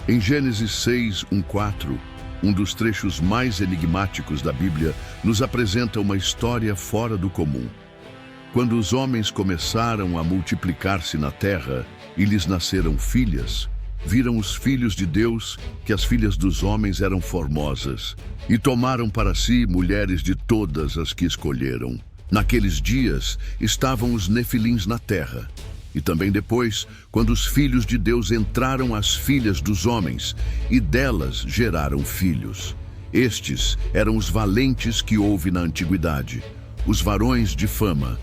Em Gênesis 6, 1-4, um dos trechos mais enigmáticos da Bíblia, nos apresenta uma história fora do comum. Quando os homens começaram a multiplicar-se na terra e lhes nasceram filhas, viram os filhos de Deus que as filhas dos homens eram formosas e tomaram para si mulheres de todas as que escolheram. Naqueles dias estavam os nefilins na terra. E também depois, quando os filhos de Deus entraram as filhas dos homens, e delas geraram filhos. Estes eram os valentes que houve na antiguidade, os varões de fama.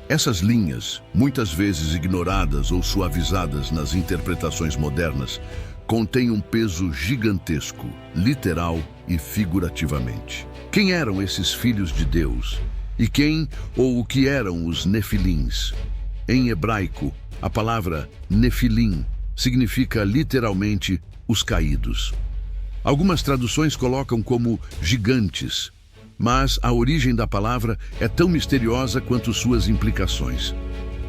Essas linhas, muitas vezes ignoradas ou suavizadas nas interpretações modernas, contêm um peso gigantesco, literal e figurativamente. Quem eram esses filhos de Deus? E quem ou o que eram os nefilins? Em hebraico, a palavra nefilim significa literalmente os caídos. Algumas traduções colocam como gigantes, mas a origem da palavra é tão misteriosa quanto suas implicações.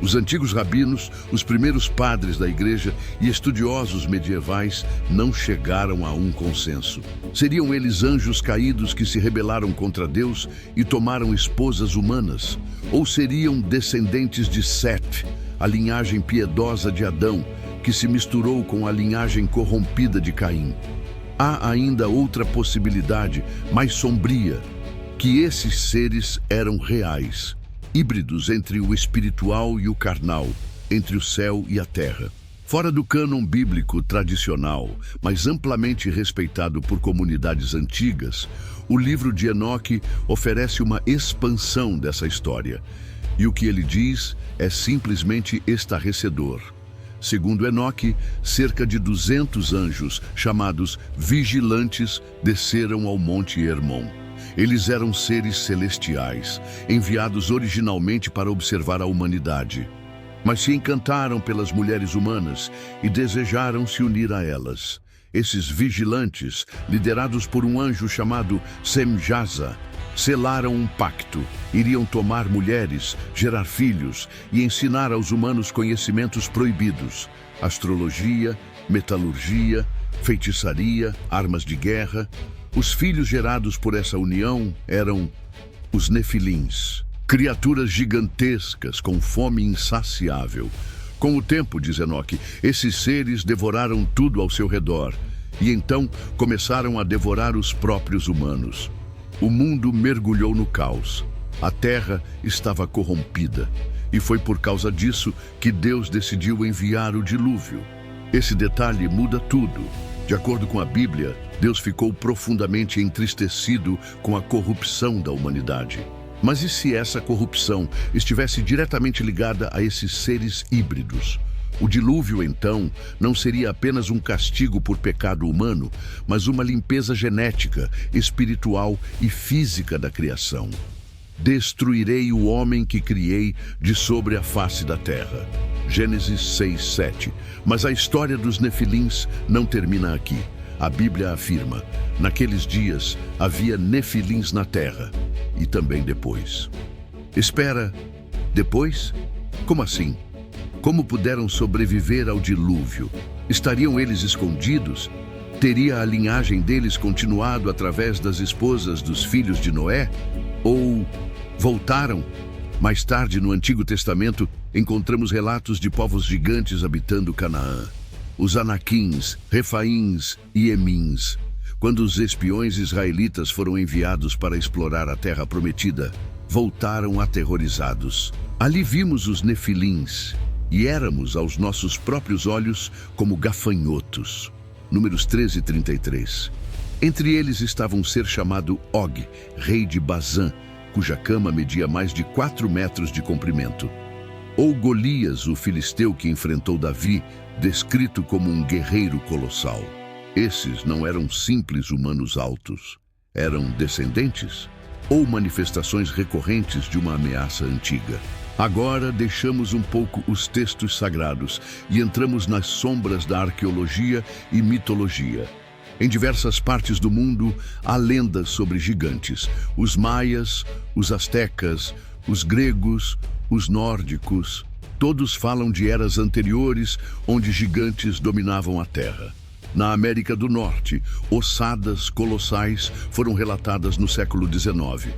Os antigos rabinos, os primeiros padres da igreja e estudiosos medievais não chegaram a um consenso. Seriam eles anjos caídos que se rebelaram contra Deus e tomaram esposas humanas? Ou seriam descendentes de Sete, a linhagem piedosa de Adão, que se misturou com a linhagem corrompida de Caim? Há ainda outra possibilidade, mais sombria, que esses seres eram reais, híbridos entre o espiritual e o carnal, entre o céu e a terra. Fora do cânon bíblico tradicional, mas amplamente respeitado por comunidades antigas, o livro de Enoque oferece uma expansão dessa história. E o que ele diz é simplesmente estarrecedor. Segundo Enoque, cerca de 200 anjos, chamados vigilantes, desceram ao Monte Hermon. Eles eram seres celestiais, enviados originalmente para observar a humanidade. Mas se encantaram pelas mulheres humanas e desejaram se unir a elas. Esses vigilantes, liderados por um anjo chamado Semjaza, selaram um pacto. Iriam tomar mulheres, gerar filhos e ensinar aos humanos conhecimentos proibidos: astrologia, metalurgia, feitiçaria, armas de guerra. Os filhos gerados por essa união eram os nefilins, criaturas gigantescas com fome insaciável. Com o tempo, diz Enoque, esses seres devoraram tudo ao seu redor e então começaram a devorar os próprios humanos. O mundo mergulhou no caos. A terra estava corrompida e foi por causa disso que Deus decidiu enviar o dilúvio. Esse detalhe muda tudo. De acordo com a Bíblia, Deus ficou profundamente entristecido com a corrupção da humanidade. Mas e se essa corrupção estivesse diretamente ligada a esses seres híbridos? O dilúvio, então, não seria apenas um castigo por pecado humano, mas uma limpeza genética, espiritual e física da criação. Destruirei o homem que criei de sobre a face da terra. Gênesis 6:7. Mas a história dos nefilins não termina aqui. A Bíblia afirma: naqueles dias havia nefilins na terra, e também depois. Espera, depois? Como assim? Como puderam sobreviver ao dilúvio? Estariam eles escondidos? Teria a linhagem deles continuado através das esposas dos filhos de Noé? Ou voltaram? Mais tarde, no Antigo Testamento, encontramos relatos de povos gigantes habitando Canaã. Os Anaquins, Refaíns e Emins. Quando os espiões israelitas foram enviados para explorar a terra prometida, voltaram aterrorizados. Ali vimos os nefilins e éramos, aos nossos próprios olhos, como gafanhotos. Números 13:33. Entre eles estava um ser chamado Og, rei de Bazã, cuja cama media mais de 4 metros de comprimento. Ou Golias, o filisteu que enfrentou Davi, descrito como um guerreiro colossal. Esses não eram simples humanos altos. Eram descendentes ou manifestações recorrentes de uma ameaça antiga. Agora deixamos um pouco os textos sagrados e entramos nas sombras da arqueologia e mitologia. Em diversas partes do mundo, há lendas sobre gigantes. Os maias, os astecas, os gregos, os nórdicos, todos falam de eras anteriores onde gigantes dominavam a terra. Na América do Norte, ossadas colossais foram relatadas no século XIX,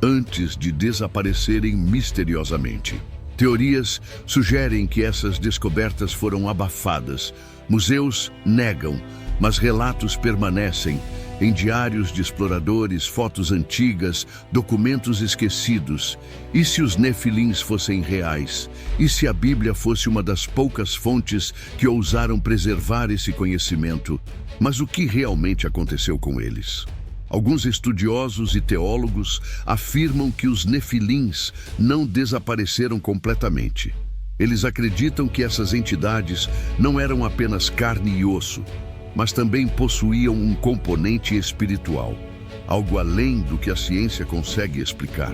antes de desaparecerem misteriosamente. Teorias sugerem que essas descobertas foram abafadas. Museus negam, mas relatos permanecem em diários de exploradores, fotos antigas, documentos esquecidos. E se os nefilins fossem reais? E se a Bíblia fosse uma das poucas fontes que ousaram preservar esse conhecimento? Mas o que realmente aconteceu com eles? Alguns estudiosos e teólogos afirmam que os nefilins não desapareceram completamente. Eles acreditam que essas entidades não eram apenas carne e osso, mas também possuíam um componente espiritual, algo além do que a ciência consegue explicar.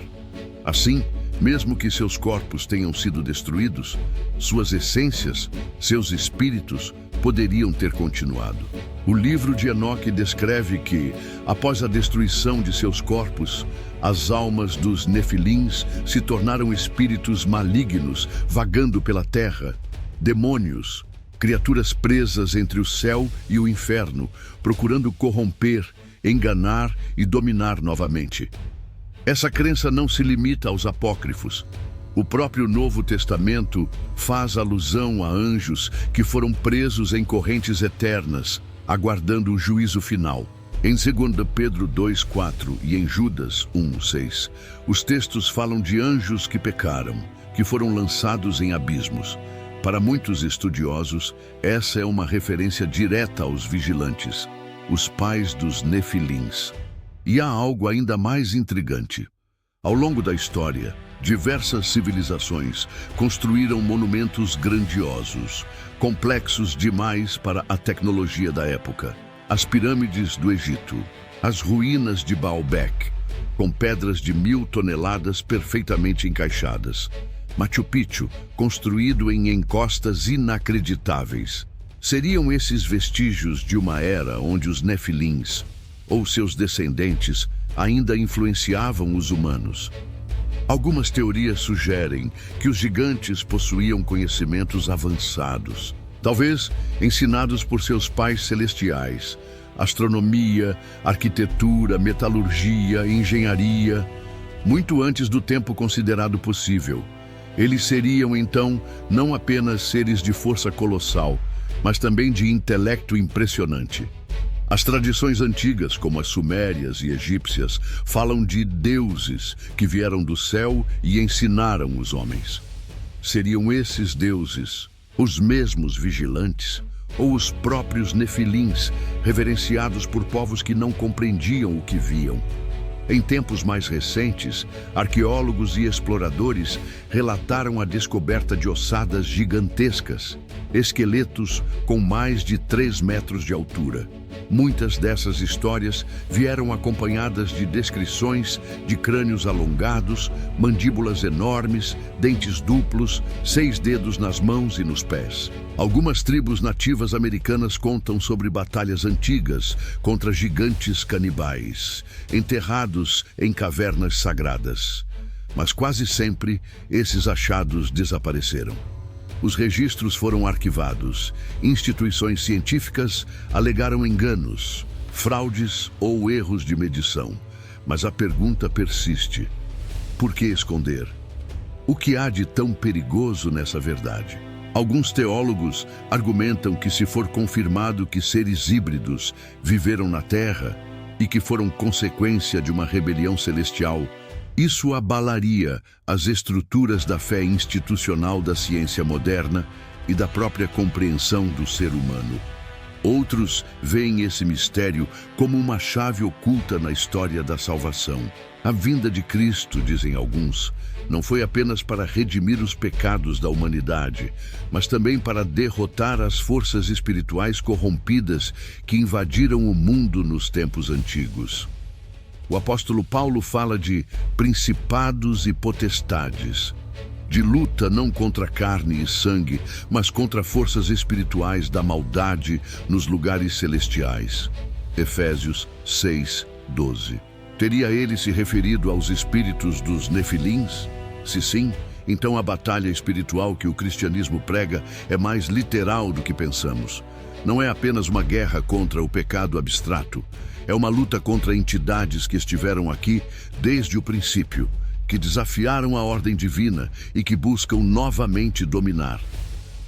Assim, mesmo que seus corpos tenham sido destruídos, suas essências, seus espíritos, poderiam ter continuado. O livro de Enoque descreve que, após a destruição de seus corpos, as almas dos nefilins se tornaram espíritos malignos vagando pela terra, demônios, criaturas presas entre o céu e o inferno, procurando corromper, enganar e dominar novamente. Essa crença não se limita aos apócrifos. O próprio Novo Testamento faz alusão a anjos que foram presos em correntes eternas, aguardando o juízo final. Em 2 Pedro 2,4 e em Judas 1,6, os textos falam de anjos que pecaram, que foram lançados em abismos. Para muitos estudiosos, essa é uma referência direta aos vigilantes, os pais dos nefilins. E há algo ainda mais intrigante. Ao longo da história, diversas civilizações construíram monumentos grandiosos, complexos demais para a tecnologia da época. As pirâmides do Egito, as ruínas de Baalbek, com pedras de 1000 toneladas perfeitamente encaixadas. Machu Picchu, construído em encostas inacreditáveis. Seriam esses vestígios de uma era onde os nefilins, ou seus descendentes, ainda influenciavam os humanos. Algumas teorias sugerem que os gigantes possuíam conhecimentos avançados, talvez ensinados por seus pais celestiais, astronomia, arquitetura, metalurgia, engenharia, muito antes do tempo considerado possível. Eles seriam, então, não apenas seres de força colossal, mas também de intelecto impressionante. As tradições antigas, como as sumérias e egípcias, falam de deuses que vieram do céu e ensinaram os homens. Seriam esses deuses os mesmos vigilantes ou os próprios nefilins, reverenciados por povos que não compreendiam o que viam? Em tempos mais recentes, arqueólogos e exploradores relataram a descoberta de ossadas gigantescas, esqueletos com mais de 3 metros de altura. Muitas dessas histórias vieram acompanhadas de descrições de crânios alongados, mandíbulas enormes, dentes duplos, 6 dedos nas mãos e nos pés. Algumas tribos nativas americanas contam sobre batalhas antigas contra gigantes canibais, enterrados em cavernas sagradas. Mas quase sempre esses achados desapareceram. Os registros foram arquivados. Instituições científicas alegaram enganos, fraudes ou erros de medição. Mas a pergunta persiste: por que esconder? O que há de tão perigoso nessa verdade? Alguns teólogos argumentam que, se for confirmado que seres híbridos viveram na Terra e que foram consequência de uma rebelião celestial, isso abalaria as estruturas da fé institucional da ciência moderna e da própria compreensão do ser humano. Outros veem esse mistério como uma chave oculta na história da salvação. A vinda de Cristo, dizem alguns, não foi apenas para redimir os pecados da humanidade, mas também para derrotar as forças espirituais corrompidas que invadiram o mundo nos tempos antigos. O apóstolo Paulo fala de principados e potestades, de luta não contra carne e sangue, mas contra forças espirituais da maldade nos lugares celestiais. Efésios 6:12. Teria ele se referido aos espíritos dos nefilins? Se sim, então a batalha espiritual que o cristianismo prega é mais literal do que pensamos. não é apenas uma guerra contra o pecado abstrato. É uma luta contra entidades que estiveram aqui desde o princípio, que desafiaram a ordem divina e que buscam novamente dominar.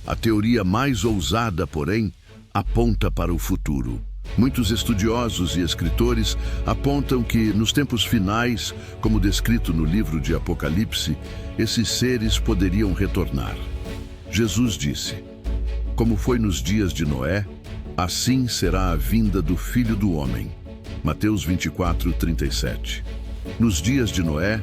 A teoria mais ousada, porém, aponta para o futuro. Muitos estudiosos e escritores apontam que, nos tempos finais, como descrito no livro de Apocalipse, esses seres poderiam retornar. Jesus disse: "Como foi nos dias de Noé, assim será a vinda do Filho do Homem." Mateus 24:37. Nos dias de Noé,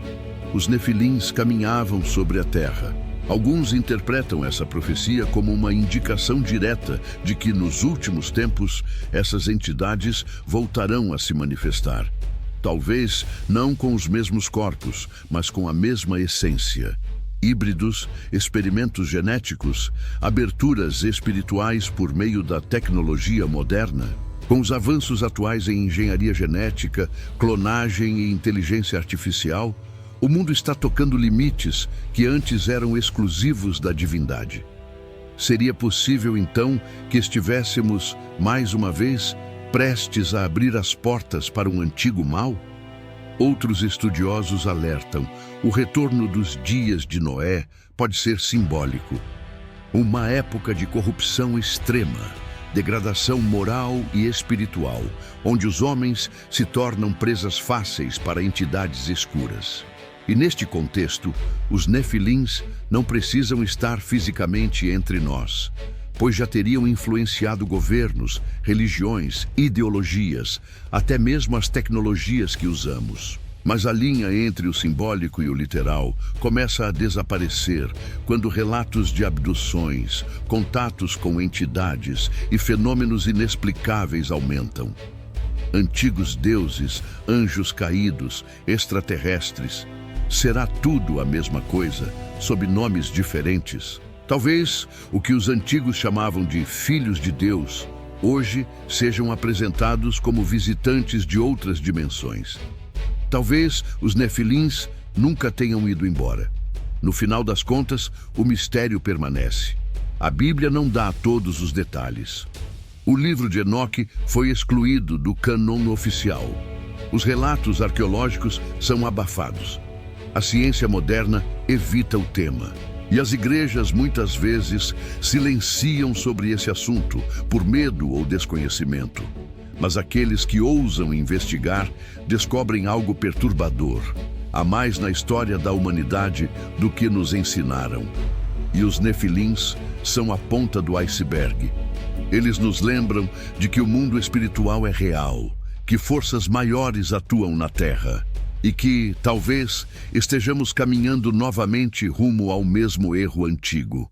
os nefilins caminhavam sobre a terra. Alguns interpretam essa profecia como uma indicação direta de que, nos últimos tempos, essas entidades voltarão a se manifestar. Talvez não com os mesmos corpos, mas com a mesma essência. Híbridos, experimentos genéticos, aberturas espirituais por meio da tecnologia moderna. Com os avanços atuais em engenharia genética, clonagem e inteligência artificial, o mundo está tocando limites que antes eram exclusivos da divindade. Seria possível, então, que estivéssemos, mais uma vez, prestes a abrir as portas para um antigo mal? Outros estudiosos alertam: o retorno dos dias de Noé pode ser simbólico. Uma época de corrupção extrema, degradação moral e espiritual, onde os homens se tornam presas fáceis para entidades escuras. E neste contexto, os nefilins não precisam estar fisicamente entre nós, pois já teriam influenciado governos, religiões, ideologias, até mesmo as tecnologias que usamos. Mas a linha entre o simbólico e o literal começa a desaparecer quando relatos de abduções, contatos com entidades e fenômenos inexplicáveis aumentam. Antigos deuses, anjos caídos, extraterrestres. Será tudo a mesma coisa, sob nomes diferentes? Talvez o que os antigos chamavam de filhos de Deus, hoje sejam apresentados como visitantes de outras dimensões. Talvez os nefilins nunca tenham ido embora. No final das contas, o mistério permanece. A Bíblia não dá todos os detalhes. O livro de Enoque foi excluído do cânon oficial. Os relatos arqueológicos são abafados. A ciência moderna evita o tema. E as igrejas muitas vezes silenciam sobre esse assunto por medo ou desconhecimento. Mas aqueles que ousam investigar descobrem algo perturbador. Há mais na história da humanidade do que nos ensinaram. E os nefilins são a ponta do iceberg. Eles nos lembram de que o mundo espiritual é real, que forças maiores atuam na Terra e que, talvez, estejamos caminhando novamente rumo ao mesmo erro antigo.